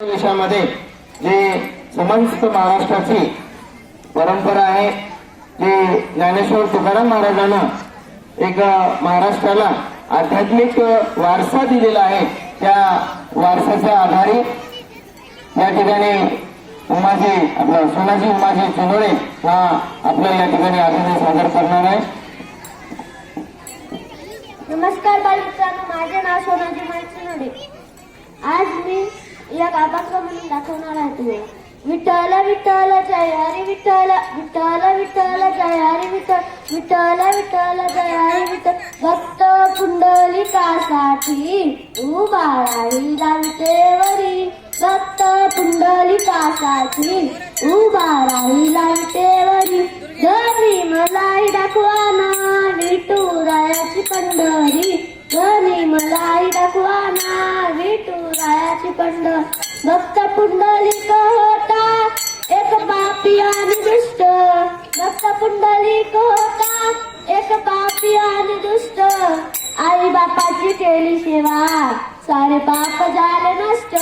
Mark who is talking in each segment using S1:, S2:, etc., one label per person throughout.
S1: देशामध्ये जे समस्त महाराष्ट्राची परंपरा आहे, जे ज्ञानेश्वर तुकाराम महाराजांना एक महाराष्ट्राला आध्यात्मिक वारसा दिलेला आहे, त्या वारसाच्या आधारे या ठिकाणी सोनाजी उमाजी चुनोळे हा आपल्या या ठिकाणी अभिनय सादर करणार आहे.
S2: नमस्कार बालमित्रांनो, माझे नाव सोनाजी उमाजी चुनोळे. आज मी या गाभाचा म्हणून दाखवणार आहे तुम्हाला. विठ्ठल विठ्ठल जय हरी विठ्ठल, विठ्ठल विठ्ठल जय हरी विठ्ठल, विठ्ठल विठ्ठल जय हरी विठ्ठल. भक्त पुंडलिकासाठी उभा राहिला विटेवरी, भक्त पुंडलिकासाठी उभा राहिला विटेवरी. घरी मलाही दाखवाना विठुरायाची पंढरी, घरी मलाही दाखवाना विठुरायाची पंढरी. भक्त पुंडलिक होता एक पापी आणि दुष्ट, भक्त पुंडलिक होता एक पापी आणि दुष्ट. आई बापाची केली सेवा सारे पाप झाले नष्ट,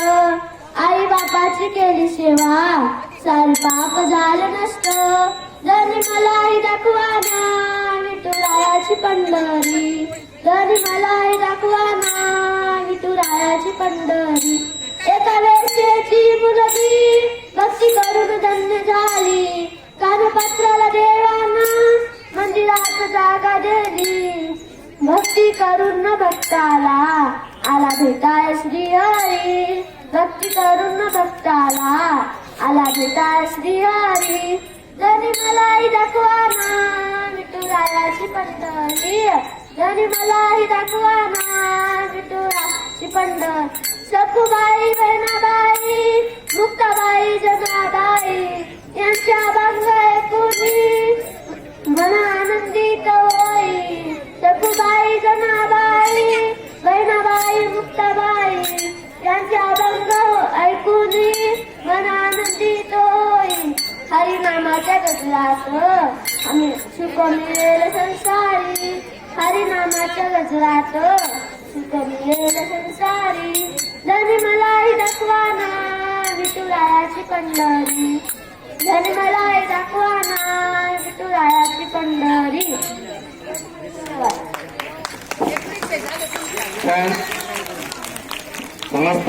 S2: आई बापाची केली सेवा सारे पाप झाले नष्ट. जरी मलाही दाखवाना विठुरायाची पंढरी, जरी मलाही दाखवाना विठुरायाची पंढरी. एका वेळेची मुलगी भक्ती करून धन्य झाली, कानपत्राला देवाना मंदिरात जागा दिली. भक्ती करून भक्ताला आला भेटाय श्री हरी, भक्ती करून भक्ताला आला भेटाय श्री हरी. जरी मलाही दाखवाना विठुरायाची पंढरी, जरी मलाही दाखवाना विठुरायाची पंढरी. सखुबाई बहिणाबाई मुक्ताबाई जनाबाई यांच्या अभंग ऐकूनी मन आनंदित होई. सखुबाई जनाबाई बहिणाबाई मुक्ताबाई यांच्या अभंग ऐकूनी मन आनंदित होई. हरिनामाच्या गजरात आम्ही सुख मिळेल संसारी, हरिनामाच्या गजरात सुख मिळेल संसारी. जरी मलाही दाखवाना विठुरायाची पंढरी, जरी मलाही दाखवाना विठुरायाची पंढरी.
S1: समस्त